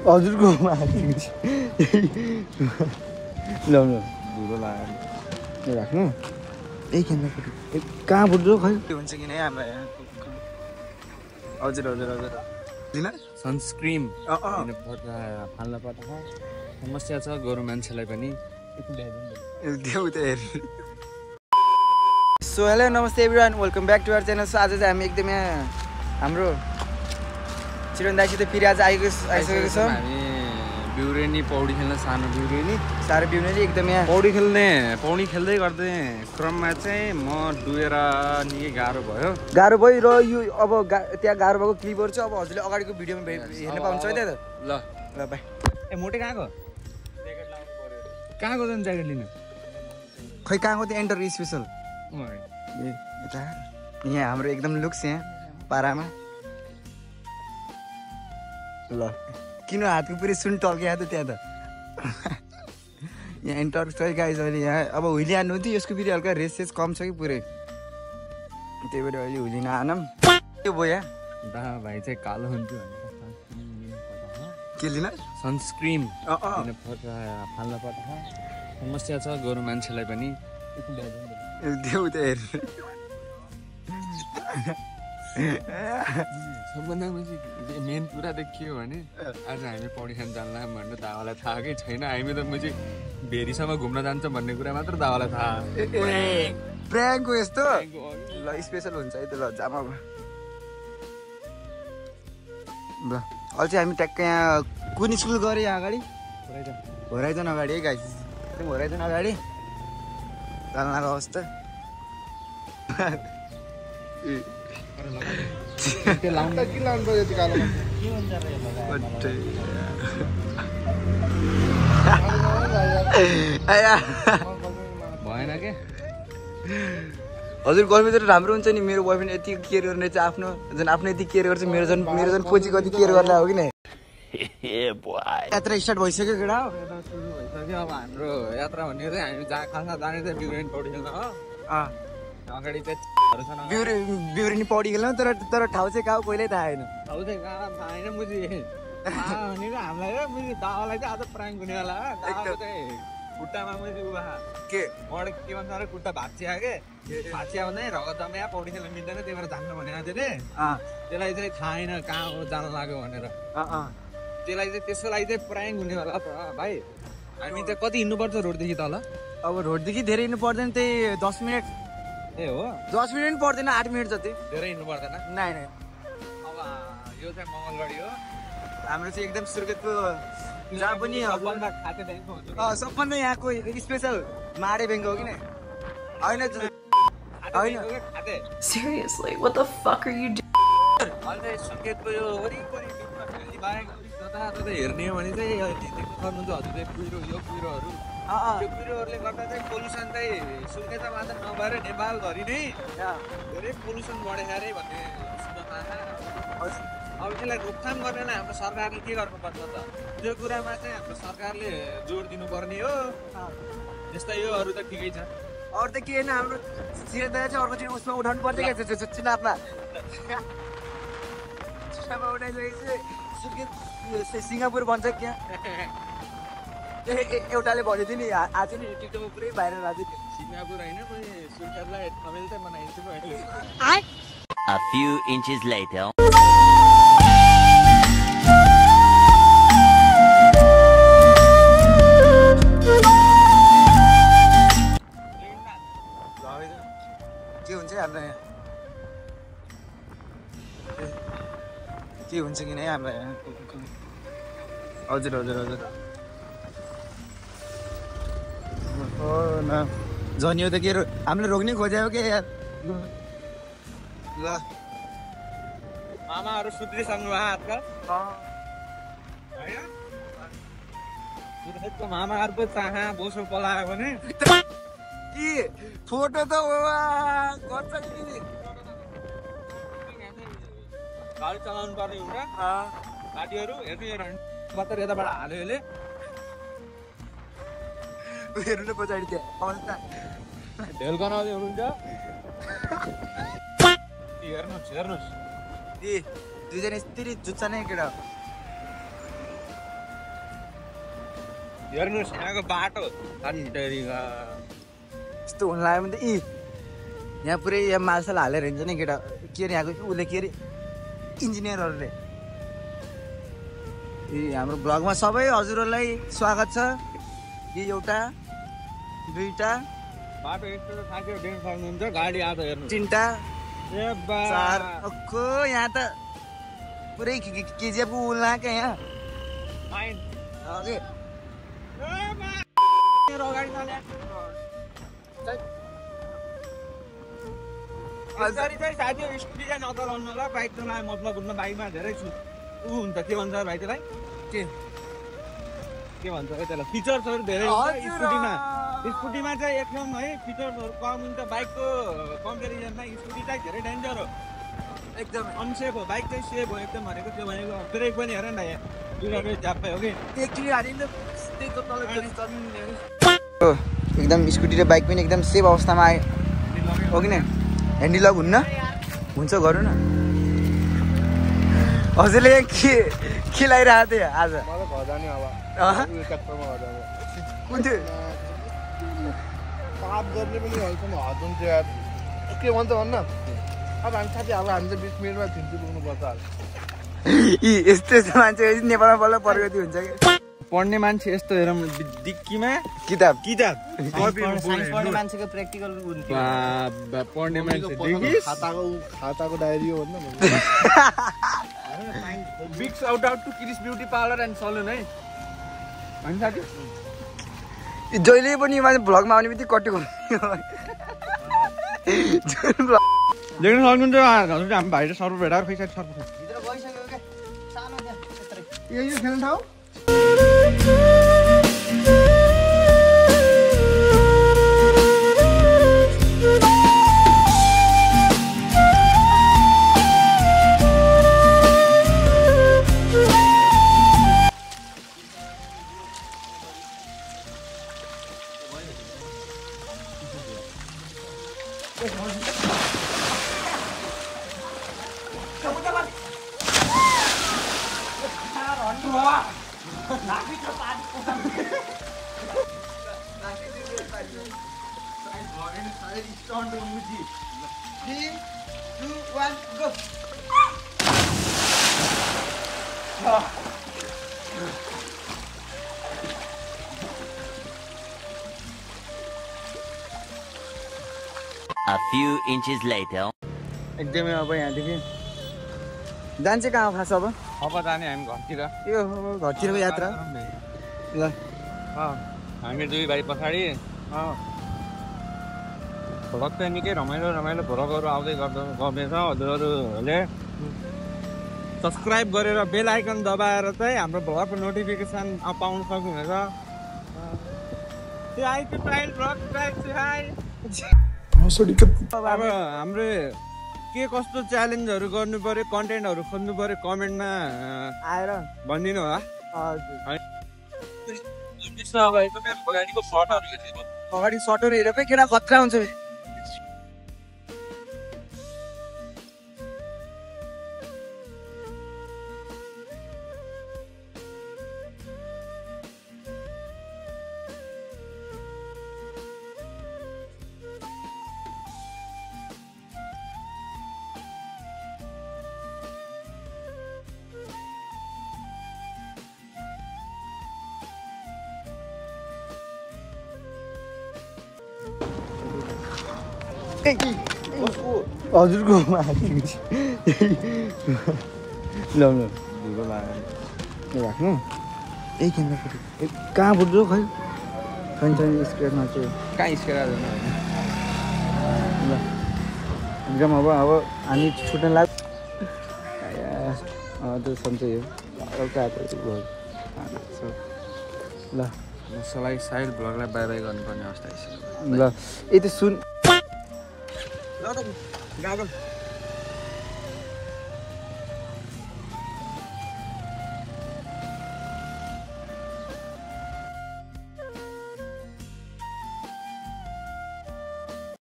हजुरको ल धुलो लाग्यो राख्नु कहाँ फुट्छ खै हुन्छ कि नै हाम्रो यहाँ हजुर हजुर हजुर दिन सनस्क्रिन फाल्न पर्छ समस्या छ गोरु मान्छेलाई पनि सो हेलो नमस्ते everyone welcome back to our channel so आज चाहिँ हामी एकदम यहाँ हाम्रो चिरन दाइसित फेरि आज आइसकेको छौँ हामी बिउरेनी पौडी खेल्न सानो बिउरेनी एकदम यहाँ पौडी खेल्दै गर्दै क्रममा चाहिँ म डुबेर निकै गाह्रो भयो र यो अब त्यहाँ गाह्रो भएको क्लिपहरू चाहिँ अब हजुरले अगाडिको भिडियोमा हेर्न पाउनुहुन्छ है त ल बाई ए मोटे कहाँको झन् ज्याकेट लिनु खै कहाँको त्यो एन्टर स्पेसल यता यहाँ हाम्रो एकदम लुक्स यहाँ पारामा ल किन हातको पुरै सुन टल्किया त त्यहाँ त यहाँ एन्टर छ गाइज अहिले यहाँ अब हुइली हान्नु थियो यसको फेरि हल्का रेसेस कम छ कि पुरै त्यही भएर अहिले हुइली नहानौँ त्यो भयो यहाँ भाइ चाहिँ कालो हुन्थ्यो के लिन सनस्क्रिन फाल्न पर्छ समस्या छ गोरु मान्छेलाई पनि सबभन्दा मेन कुरा त के हो भने आज हामी पौडी खान जान्ला भन्ने दावालाई थाहा केही छैन हामी त मुझे भेरीसम्म घुम्न जान्छ भन्ने कुरा मात्र दावालाई थाहा प्र्याङ्कको यस्तो ल स्पेसल हुन्छ है त ल जामा ल अहिले चाहिँ हामी ट्याक्क यहाँ कुन स्कुल गऱ्यो यहाँ अगाडि होराइजन अगाडि है गाइस एकदम होराइजन अगाडि जान्लाको अवस्था भएन के हजुर गर्मी त राम्रो हुन्छ नि मेरो बोयफ्रेन्ड यति केयर गर्ने चाहिँ आफ्नो आफ्नो यति केयर गर्छ मेरो झन् पछि कति केयर गर्ला हो कि नै यात्रा स्टार्ट भइसक्यो केटा भइसक्यो अब हाम्रो यात्रा भनेको चाहिँ हामी जहाँ खाना जाने चाहिँ बिउरेनी पौडी खेल्न हो अगाडि चाहिँ बिउरेनी पौडी खेल्न तर ठाउँ चाहिँ कहाँ पहिल्यै थाहा छैन ठाउँ चाहिँ कहाँ थाहा छैन मुझे भनेको हामीलाई मुझे दावालाई चाहिँ आज प्राङ्क हुनेवाला खुट्टामा मैले उभा के मलाई के भन्छ अरे खुट्टा भाँचिया के भाँचिया भन्दा रगत जम्या पौडी खेल्न मिल्दैन त्यही भएर जान्न भनेको थियो अरे त्यसलाई चाहिँ थाहा छैन कहाँ हो जान लाग्यो भनेर त्यसलाई चाहिँ त्यसको लागि चाहिँ प्राङ्क हुनेवाला भाइ हामी चाहिँ कति हिँड्नुपर्छ रोडदेखि तल अब रोडदेखि धेरै हिँड्नु पर्दैन त्यही 10 मिनट ए हो 10 मिनट पनि पर्दैन 8 मिनट जति धेरै हिँड्नु पर्दैन नाइ अब यो चाहिँ मङ्गलगढी हो हाम्रो चाहिँ एकदम सुर्खेतको जहाँ पनि सबभन्दा यहाँको स्पेसल माडे ब्याङ्क हो कि नै होइन Seriously, what the fuck are you doing? सुर्खेतको यो वरिपरि जताततै हेर्ने हो भने चाहिँ सक्नुहुन्छ हजुर चाहिँ कुहिरोहरू त्यो कुहिरोहरूले गर्दा चाहिँ पोल्युसन चाहिँ सुर्खेतमा मात्र नभएर नेपालभरि नै धेरै पोल्युसन बढेको अरे भन्ने अब यसलाई रोकथाम गर्नलाई हाम्रो सरकारले के गर्नुपर्छ त त्यो कुरामा चाहिँ हाम्रो सरकारले जोड दिनुपर्ने हो जस्तै यो अरू त ठिकै छ अरू त के होइन हाम्रो सिरदाय चाहिँ अर्को चाहिँ उसमा उठाउनु पर्छ क्या चुनावमा उठाइसकेपछि सुर्खेत सिङ्गापुर बन्छ क्या एउटाले भन्यो थियो नि आज नि टिकटकमा पुरै भाइरल भएको थियो सिङ्गापुर होइन सुर्खेतलाई थमेल चाहिँ बनाइदिन्छु मैले A few inches later. के हुन्छ हाम्रो यहाँ के हुन्छ कि नै हाम्रो यहाँ हजुर हजुर हजुर न जनियो त के हामीले रोक्नै खोज्यो के यार ल मामाहरू सुत्रिसक्नु भयो आजकल सुर्खेतको मामाहरू पो चाहा बोसो पलायो भने के फोटो त गर्छ कि गाडी चलाउनु पर्ने हुन्छ गाडीहरू हेर्नु मात्र यताबाट हाल्यो यसले हेर्नु न पछाडि त्यहाँ अवस्था ढेल गनाउँदै हुनुहुन्छ हेर्नुहोस् ए दुईजना यस्तरी जुत्छ नै केटा हेर्नुहोस् यहाँको बाटो यस्तो हुन लाग्यो भने त यहाँ पुरै यहाँ मालसाल हालेर हिँड्छ नि केटा के अरे यहाँको उसले के अरे इन्जिनियरहरूले हाम्रो ब्लगमा सबै हजुरहरूलाई स्वागत छ यो एउटा दुईटा बाटो यस्तो साथी देख्न सक्नुहुन्छ गाडी आएको हेर्नु तिनटा ए बा चार अक्को यहाँ त पुरै केजिएफको उल्ला क्या यहाँ फाइन हजुर अगाडि यसरी चाहिँ साथीहरू स्कुटी चाहिँ नचलाउनु होला बाइक चलाए मतलब हुन्न बाइकमा धेरै ऊ हुन्छ के भन्छ भाइ त्यसलाई के भन्छ त्यसलाई फिचर्सहरू धेरै हुन्छ स्कुटीमा चाहिँ एकदम है फिचर्सहरू कम हुन्छ बाइकको कम्पेरिजनमा स्कुटी चाहिँ धेरै डेन्जर हो एकदम अनसेफ हो बाइक चाहिँ सेफ हो एकदम भनेको त्यो भनेको ब्रेक पनि हेर न यहाँ दुईवटा झ्याप्पै हो कि एकचोटि हालिन्छ त्यहीको तल एकदम स्कुटी र बाइक पनि एकदम सेफ अवस्थामा आयो हो कि नै ह्यान्डी लक हुन्न हुन्छ गरौँ न हजुरले के लगाइरहेको थियो आज कुन थियो पाप गर्ने पनि हल्छौँ हद हुन्छ यार के भन्छ भन्न अब हामी साथी अब हामी चाहिँ 20 मिनटमा थिम्पू पुग्नुपर्छ यस्तो मान्छे नेपालमा बल्ल प्रगति हुन्छ कि पढ्ने मान्छे यस्तो हेरौँ डिक्कीमा किताब पढ्ने मान्छेको प्र्याक्टिकल पढ्ने मान्छे खाताको डायरी हो भन्नु big shout out to Chris beauty parlour and salon है होइन साथी जहिले पनि मान्छे भ्लगमा आउने बित्तिकै कट्यो देख्न सक्नुहुन्छ हामी भाइ र सर्व भेटाएर खैसा सर्व यही खेल्ने ठाउँ A few inches later. एकदमै अब यहाँदेखि जान्छ कहाँ खास अब अब जाने हामी घरतिर यो घरतिरको यात्रा ल हामी दुई भाइ पछाडि भ्लग चाहिँ निकै रमाइलो भ्लगहरू आउँदै गर्दैछ हजुरहरूले सब्सक्राइब गरेर बेल आइकन दबाएर चाहिँ हाम्रो भ्लगको नोटिफिकेसन पाउन सक्नुहुनेछ अब हाम्रो के कस्तो च्यालेन्जहरू गर्नु पर्यो कन्टेन्टहरू खोज्नु पर्यो कमेन्टमा आएर भनिदिनु होला अगाडि सटोर हेरेर पनि केटा खतरा हुन्छ हजुरको ल राख्नु यही क्यामेरा फोटो कहाँ फुट्छ खै छैन स्क्रिनमा चाहिँ कहाँ स्केर ल एकदम अब हामी छुट्न लाग्छ त्यो सन्चै हो एउटा ल सलाई साइड भ्लगलाई बाई बाई गर्नुपर्ने अवस्था ल यति सुन ल त गएको